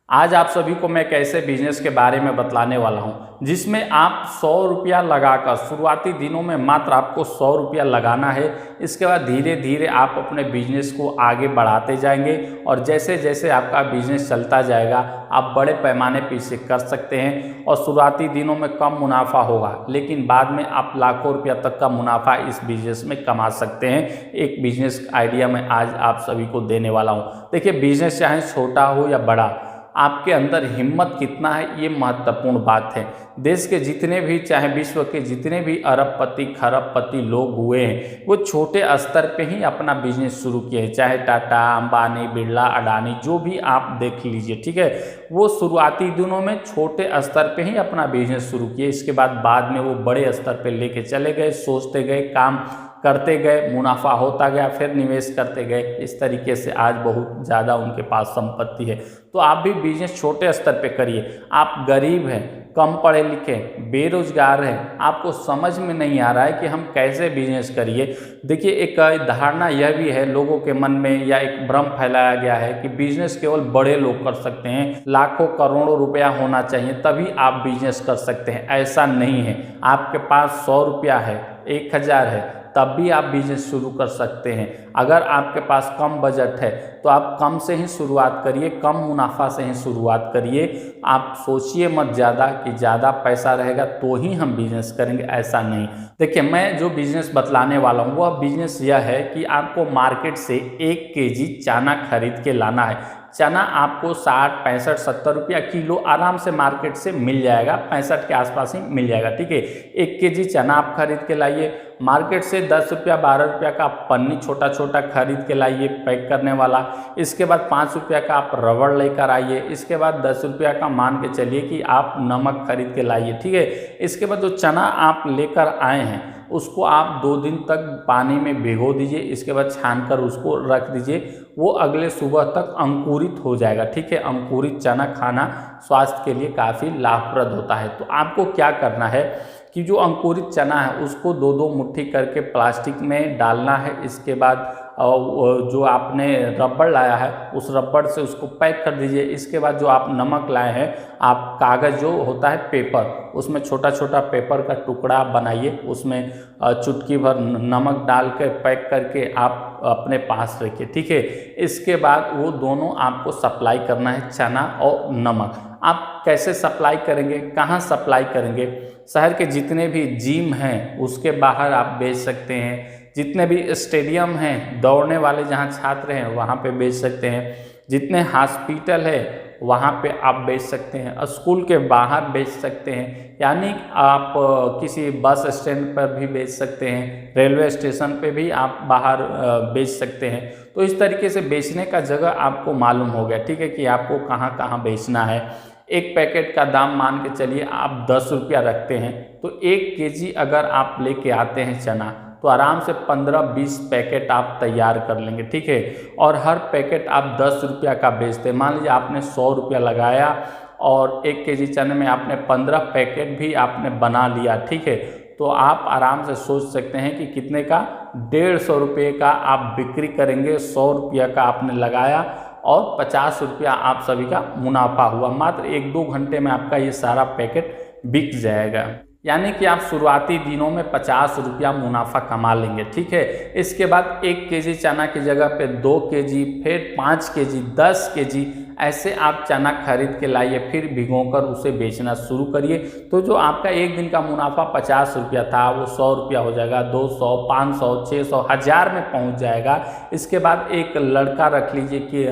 आज आप सभी को मैं एक ऐसे बिजनेस के बारे में बतलाने वाला हूं जिसमें आप 100 रुपया लगाकर शुरुआती दिनों में मात्र आपको 100 रुपया लगाना है। इसके बाद धीरे धीरे आप अपने बिजनेस को आगे बढ़ाते जाएंगे और जैसे जैसे आपका बिजनेस चलता जाएगा आप बड़े पैमाने पर इसे कर सकते हैं और शुरुआती दिनों में कम मुनाफा होगा, लेकिन बाद में आप लाखों रुपया तक का मुनाफा इस बिजनेस में कमा सकते हैं। एक बिजनेस आइडिया मैं आज आप सभी को देने वाला हूँ। देखिए, बिजनेस चाहे छोटा हो या बड़ा, आपके अंदर हिम्मत कितना है ये महत्वपूर्ण बात है। देश के जितने भी, चाहे विश्व के जितने भी अरबपति खरबपति लोग हुए हैं वो छोटे स्तर पे ही अपना बिजनेस शुरू किए हैं। चाहे टाटा, अंबानी, बिरला, अडानी, जो भी आप देख लीजिए, ठीक है, वो शुरुआती दिनों में छोटे स्तर पे ही अपना बिजनेस शुरू किए। इसके बाद में वो बड़े स्तर पे लेके चले गए, सोचते गए, काम करते गए, मुनाफा होता गया, फिर निवेश करते गए। इस तरीके से आज बहुत ज़्यादा उनके पास संपत्ति है। तो आप भी बिजनेस छोटे स्तर पे करिए। आप गरीब हैं, कम पढ़े लिखे, बेरोजगार हैं, आपको समझ में नहीं आ रहा है कि हम कैसे बिजनेस करिए। देखिए, एक धारणा यह भी है लोगों के मन में, या एक भ्रम फैलाया गया है कि बिजनेस केवल बड़े लोग कर सकते हैं, लाखों करोड़ों रुपया होना चाहिए तभी आप बिजनेस कर सकते हैं। ऐसा नहीं है। आपके पास 100 रुपया है, 1000 है, तब भी आप बिजनेस शुरू कर सकते हैं। अगर आपके पास कम बजट है तो आप कम से ही शुरुआत करिए, कम मुनाफा से ही शुरुआत करिए। आप सोचिए मत ज़्यादा कि ज़्यादा पैसा रहेगा तो ही हम बिजनेस करेंगे, ऐसा नहीं। देखिए, मैं जो बिजनेस बतलाने वाला हूँ वह बिजनेस यह है कि आपको मार्केट से 1 केजी चना खरीद के लाना है। चना आपको 60, 65, 70 रुपया किलो आराम से मार्केट से मिल जाएगा, 65 के आसपास ही मिल जाएगा, ठीक है। 1 केजी चना आप खरीद के लाइए। मार्केट से 10 रुपया, 12 रुपया का पन्नी छोटा छोटा खरीद के लाइए पैक करने वाला। इसके बाद 5 रुपया का आप रबड़ लेकर आइए। इसके बाद 10 रुपया का मान के चलिए कि आप नमक खरीद के लाइए, ठीक है। इसके बाद जो चना आप लेकर आए हैं उसको आप 2 दिन तक पानी में भिगो दीजिए। इसके बाद छानकर उसको रख दीजिए, वो अगले सुबह तक अंकुरित हो जाएगा, ठीक है। अंकुरित चना खाना स्वास्थ्य के लिए काफ़ी लाभप्रद होता है। तो आपको क्या करना है कि जो अंकुरित चना है उसको 2-2 मुट्ठी करके प्लास्टिक में डालना है। इसके बाद जो आपने रबड़ लाया है उस रबड़ से उसको पैक कर दीजिए। इसके बाद जो आप नमक लाए हैं, आप कागज़ जो होता है पेपर, उसमें छोटा छोटा पेपर का टुकड़ा बनाइए, उसमें चुटकी भर नमक डाल के पैक करके आप अपने पास रखिए, ठीक है। इसके बाद वो दोनों आपको सप्लाई करना है, चना और नमक। आप कैसे सप्लाई करेंगे, कहाँ सप्लाई करेंगे? शहर के जितने भी जिम हैं उसके बाहर आप बेच सकते हैं। जितने भी स्टेडियम हैं, दौड़ने वाले जहाँ छात्र हैं वहाँ पे बेच सकते हैं। जितने हॉस्पिटल है वहाँ पे आप बेच सकते हैं। स्कूल के बाहर बेच सकते हैं, यानी आप किसी बस स्टैंड पर भी बेच सकते हैं, रेलवे स्टेशन पे भी आप बाहर बेच सकते हैं। तो इस तरीके से बेचने का जगह आपको मालूम हो गया, ठीक है, कि आपको कहाँ कहाँ बेचना है। एक पैकेट का दाम मान के चलिए आप 10 रुपया रखते हैं, तो 1 केजी अगर आप लेके आते हैं चना तो आराम से 15-20 पैकेट आप तैयार कर लेंगे, ठीक है। और हर पैकेट आप 10 रुपया का बेचते हैं। मान लीजिए आपने 100 रुपया लगाया और 1 केजी चने में आपने 15 पैकेट भी आपने बना लिया, ठीक है। तो आप आराम से सोच सकते हैं कि कितने का, 150 रुपये का आप बिक्री करेंगे। 100 रुपया का आपने लगाया और 50 रुपया आप सभी का मुनाफा हुआ। मात्र 1-2 घंटे में आपका ये सारा पैकेट बिक जाएगा। यानी कि आप शुरुआती दिनों में 50 रुपया मुनाफा कमा लेंगे, ठीक है। इसके बाद 1 केजी चना की जगह पे 2 केजी, फिर 5 केजी, 10 केजी, ऐसे आप चना खरीद के लाइए, फिर भिगोकर उसे बेचना शुरू करिए। तो जो आपका एक दिन का मुनाफा 50 रुपया था वो 100 रुपया हो जाएगा, 200, 500, 600, 1000 में पहुंच जाएगा। इसके बाद एक लड़का रख लीजिए कि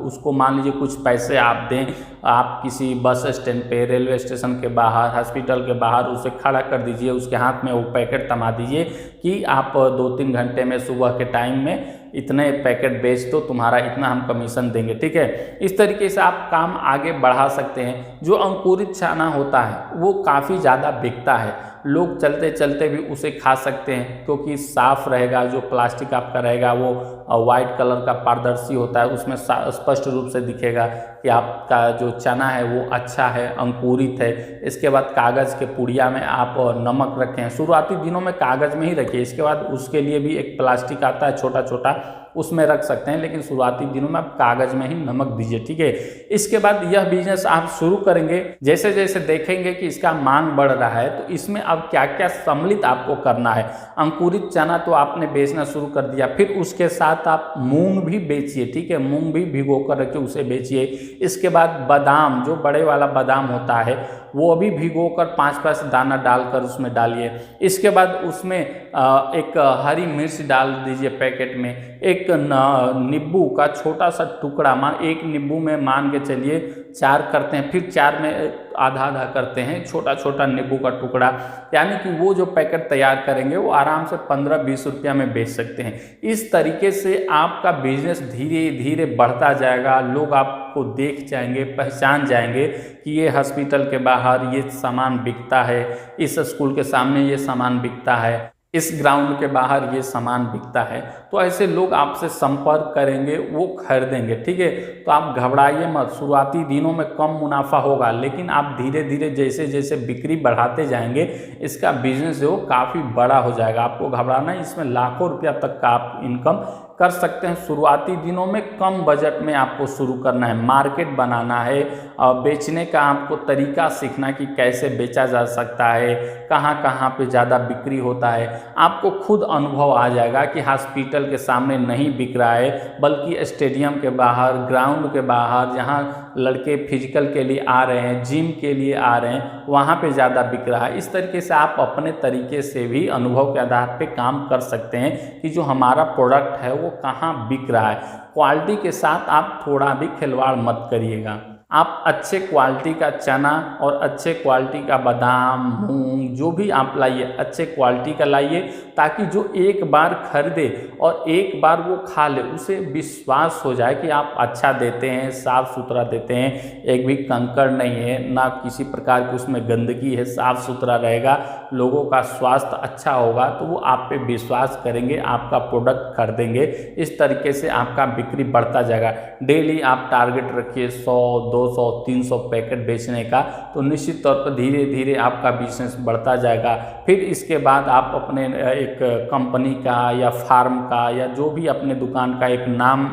उसको मान लीजिए कुछ पैसे आप दें, आप किसी बस स्टैंड पे, रेलवे स्टेशन के बाहर, हॉस्पिटल के बाहर उसे खड़ा कर दीजिए, उसके हाथ में वो पैकेट थमा दीजिए कि आप 2-3 घंटे में सुबह के टाइम में इतने पैकेट बेच दो, तुम्हारा इतना हम कमीशन देंगे, ठीक है। इस तरीके से आप काम आगे बढ़ा सकते हैं। जो अंकुरित चना होता है वो काफ़ी ज़्यादा बिकता है, लोग चलते चलते भी उसे खा सकते हैं क्योंकि साफ़ रहेगा। जो प्लास्टिक आपका रहेगा वो वाइट कलर का पारदर्शी होता है, उसमें स्पष्ट रूप से दिखेगा कि आपका जो चना है वो अच्छा है, अंकुरित है। इसके बाद कागज़ के पुड़िया में आप नमक रखें। शुरुआती दिनों में कागज़ में ही रखिए, इसके बाद उसके लिए भी एक प्लास्टिक आता है छोटा छोटा, उसमें रख सकते हैं, लेकिन शुरुआती दिनों में आप कागज में ही नमक दीजिए, ठीक है। इसके बाद यह बिजनेस आप शुरू करेंगे, जैसे जैसे देखेंगे कि इसका मांग बढ़ रहा है तो इसमें अब क्या क्या सम्मिलित आपको करना है। अंकुरित चना तो आपने बेचना शुरू कर दिया, फिर उसके साथ आप मूंग भी बेचिए, ठीक है, मूंग भी भिगो कर रखिए, उसे बेचिए। इसके बाद बादाम, जो बड़े वाला बादाम होता है वो अभी भिगो कर 5-5 दाना डालकर उसमें डालिए। इसके बाद उसमें एक हरी मिर्च डाल दीजिए पैकेट में, एक नींबू का छोटा सा टुकड़ा, एक नींबू में मान के चलिए 4 करते हैं, फिर 4 में आधा आधा करते हैं, छोटा छोटा नींबू का टुकड़ा, यानी कि वो जो पैकेट तैयार करेंगे वो आराम से 15-20 रुपया में बेच सकते हैं। इस तरीके से आपका बिजनेस धीरे धीरे बढ़ता जाएगा, लोग आपको देख जाएंगे, पहचान जाएंगे कि ये हॉस्पिटल के बाहर ये सामान बिकता है, इस स्कूल के सामने ये सामान बिकता है, इस ग्राउंड के बाहर ये सामान बिकता है। तो ऐसे लोग आपसे संपर्क करेंगे, वो खरीदेंगे, ठीक है। तो आप घबराइए मत, शुरुआती दिनों में कम मुनाफा होगा, लेकिन आप धीरे धीरे जैसे जैसे बिक्री बढ़ाते जाएंगे इसका बिजनेस जो काफ़ी बड़ा हो जाएगा। आपको घबराना है, इसमें लाखों रुपया तक का आप इनकम कर सकते हैं। शुरुआती दिनों में कम बजट में आपको शुरू करना है, मार्केट बनाना है, बेचने का आपको तरीका सीखना कि कैसे बेचा जा सकता है, कहाँ कहाँ पे ज़्यादा बिक्री होता है। आपको खुद अनुभव आ जाएगा कि हॉस्पिटल के सामने नहीं बिक रहा है, बल्कि स्टेडियम के बाहर, ग्राउंड के बाहर, जहाँ लड़के फिजिकल के लिए आ रहे हैं, जिम के लिए आ रहे हैं, वहाँ पे ज़्यादा बिक रहा है। इस तरीके से आप अपने तरीके से भी अनुभव के आधार पे काम कर सकते हैं कि जो हमारा प्रोडक्ट है वो कहाँ बिक रहा है। क्वालिटी के साथ आप थोड़ा भी खिलवाड़ मत करिएगा। आप अच्छे क्वालिटी का चना और अच्छे क्वालिटी का बादाम, मूंग, जो भी आप लाइए अच्छे क्वालिटी का लाइए, ताकि जो एक बार खरीदे और एक बार वो खा ले उसे विश्वास हो जाए कि आप अच्छा देते हैं, साफ़ सुथरा देते हैं, एक भी कंकड़ नहीं है, ना किसी प्रकार की उसमें गंदगी है, साफ़ सुथरा रहेगा, लोगों का स्वास्थ्य अच्छा होगा, तो वो आप पे विश्वास करेंगे, आपका प्रोडक्ट खरीदेंगे। इस तरीके से आपका बिक्री बढ़ता जाएगा। डेली आप टारगेट रखिए 100, 200, 300 पैकेट बेचने का, तो निश्चित तौर पर धीरे धीरे आपका बिजनेस बढ़ता जाएगा। फिर इसके बाद आप अपने एक कंपनी का या फार्म का या जो भी अपने दुकान का एक नाम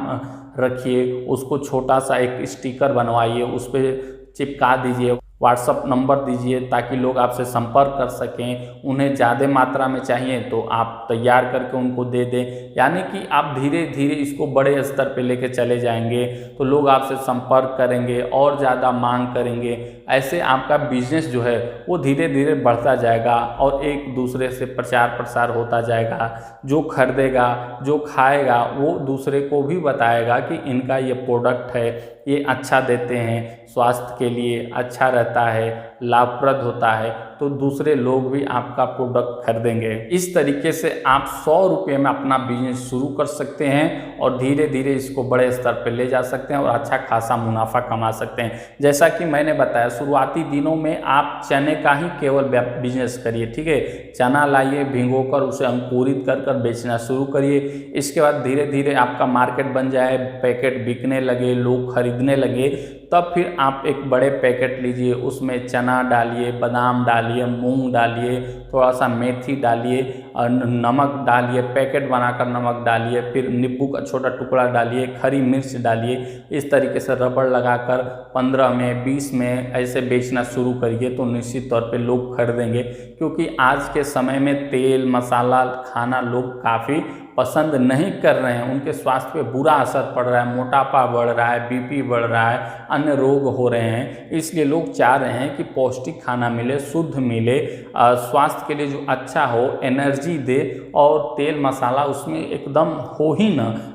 रखिए, उसको छोटा सा एक स्टिकर बनवाइए, उस पर चिपका दीजिए, व्हाट्सअप नंबर दीजिए ताकि लोग आपसे संपर्क कर सकें। उन्हें ज़्यादा मात्रा में चाहिए तो आप तैयार करके उनको दे दें, यानी कि आप धीरे धीरे इसको बड़े स्तर पे लेके चले जाएंगे तो लोग आपसे संपर्क करेंगे और ज़्यादा मांग करेंगे। ऐसे आपका बिजनेस जो है वो धीरे धीरे बढ़ता जाएगा और एक दूसरे से प्रचार प्रसार होता जाएगा। जो खरीदेगा, जो खाएगा, वो दूसरे को भी बताएगा कि इनका ये प्रोडक्ट है, ये अच्छा देते हैं, स्वास्थ्य के लिए अच्छा रहता है, लाभप्रद होता है, तो दूसरे लोग भी आपका प्रोडक्ट खरीदेंगे। इस तरीके से आप 100 रुपये में अपना बिजनेस शुरू कर सकते हैं और धीरे धीरे इसको बड़े स्तर पर ले जा सकते हैं और अच्छा खासा मुनाफा कमा सकते हैं। जैसा कि मैंने बताया, शुरुआती दिनों में आप चने का ही केवल बिजनेस करिए, ठीक है। चना लाइए, भिगोकर उसे अंकुरित कर कर बेचना शुरू करिए। इसके बाद धीरे धीरे आपका मार्केट बन जाए, पैकेट बिकने लगे, लोग खरीदने लगे, तब फिर आप एक बड़े पैकेट लीजिए, उसमें चना डालिए, बादाम डालिए, मूंग डालिए, थोड़ा सा मेथी डालिए और नमक डालिए, पैकेट बनाकर नमक डालिए, फिर नींबू का छोटा टुकड़ा डालिए, खरी मिर्च डालिए। इस तरीके से रबड़ लगाकर 15 में, 20 में ऐसे बेचना शुरू करिए तो निश्चित तौर पे लोग खरीदेंगे, क्योंकि आज के समय में तेल मसाला खाना लोग काफ़ी पसंद नहीं कर रहे हैं। उनके स्वास्थ्य पे बुरा असर पड़ रहा है, मोटापा बढ़ रहा है, बीपी बढ़ रहा है, अन्य रोग हो रहे हैं। इसलिए लोग चाह रहे हैं कि पौष्टिक खाना मिले, शुद्ध मिले, स्वास्थ्य के लिए जो अच्छा हो, एनर्जी दे, और तेल मसाला उसमें एकदम हो ही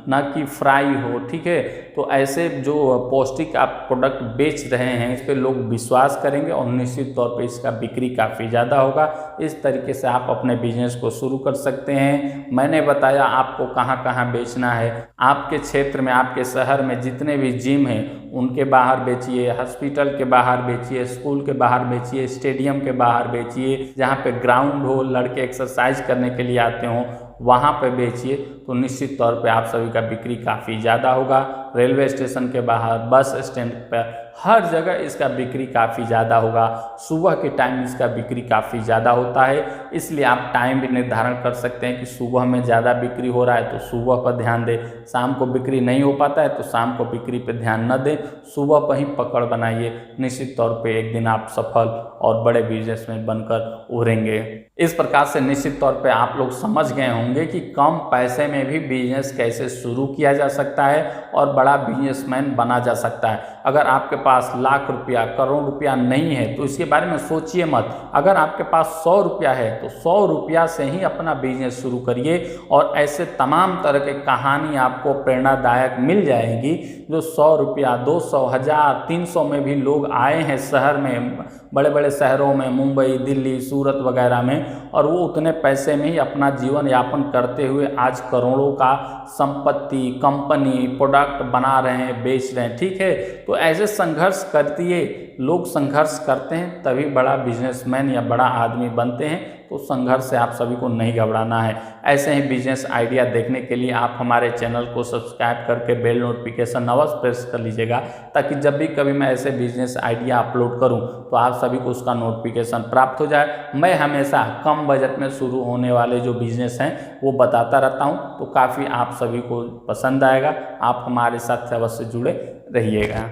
ना कि फ्राई हो, ठीक है। तो ऐसे जो पौष्टिक आप प्रोडक्ट बेच रहे हैं इस पर लोग विश्वास करेंगे और निश्चित तौर पे इसका बिक्री काफ़ी ज़्यादा होगा। इस तरीके से आप अपने बिजनेस को शुरू कर सकते हैं। मैंने बताया आपको कहाँ कहाँ बेचना है। आपके क्षेत्र में, आपके शहर में जितने भी जिम हैं उनके बाहर बेचिए, हॉस्पिटल के बाहर बेचिए, स्कूल के बाहर बेचिए, स्टेडियम के बाहर बेचिए, जहाँ पे ग्राउंड हो, लड़के एक्सरसाइज करने के लिए आते हों वहाँ पे बेचिए, तो निश्चित तौर पे आप सभी का बिक्री काफ़ी ज़्यादा होगा। रेलवे स्टेशन के बाहर, बस स्टैंड पर, हर जगह इसका बिक्री काफ़ी ज़्यादा होगा। सुबह के टाइम इसका बिक्री काफ़ी ज़्यादा होता है, इसलिए आप टाइम भी निर्धारण कर सकते हैं कि सुबह में ज़्यादा बिक्री हो रहा है तो सुबह पर ध्यान दें, शाम को बिक्री नहीं हो पाता है तो शाम को बिक्री पर ध्यान न दें, सुबह पर ही पकड़ बनाइए। निश्चित तौर पे एक दिन आप सफल और बड़े बिजनेसमैन बनकर उभरेंगे। इस प्रकार से निश्चित तौर पे आप लोग समझ गए होंगे कि कम पैसे में भी बिजनेस कैसे शुरू किया जा सकता है और बड़ा बिजनेसमैन बना जा सकता है। अगर आपके पास लाख रुपया, करोड़ रुपया नहीं है तो इसके बारे में सोचिए मत। अगर आपके पास 100 रुपया है तो 100 रुपया से ही अपना बिजनेस शुरू करिए और ऐसे तमाम तरह के कहानी आपको प्रेरणादायक मिल जाएगी जो 100 रुपया, 200, 1000, 300 में भी लोग आए हैं शहर में, बड़े बड़े शहरों में, मुंबई, दिल्ली, सूरत वगैरह में, और वो उतने पैसे में ही अपना जीवन यापन करते हुए आज करोड़ों का संपत्ति, कंपनी, प्रोडक्ट बना रहे हैं, बेच रहे हैं। ठीक है, तो ऐसे संघर्ष करती लोग संघर्ष करते हैं तभी बड़ा बिजनेसमैन या बड़ा आदमी बनते हैं। तो संघर्ष से आप सभी को नहीं घबराना है। ऐसे ही बिजनेस आइडिया देखने के लिए आप हमारे चैनल को सब्सक्राइब करके बेल नोटिफिकेशन अवश्य प्रेस कर लीजिएगा, ताकि जब भी कभी मैं ऐसे बिजनेस आइडिया अपलोड करूं तो आप सभी को उसका नोटिफिकेशन प्राप्त हो जाए। मैं हमेशा कम बजट में शुरू होने वाले जो बिजनेस हैं वो बताता रहता हूं, तो काफ़ी आप सभी को पसंद आएगा। आप हमारे साथ अवश्य जुड़े रहिएगा।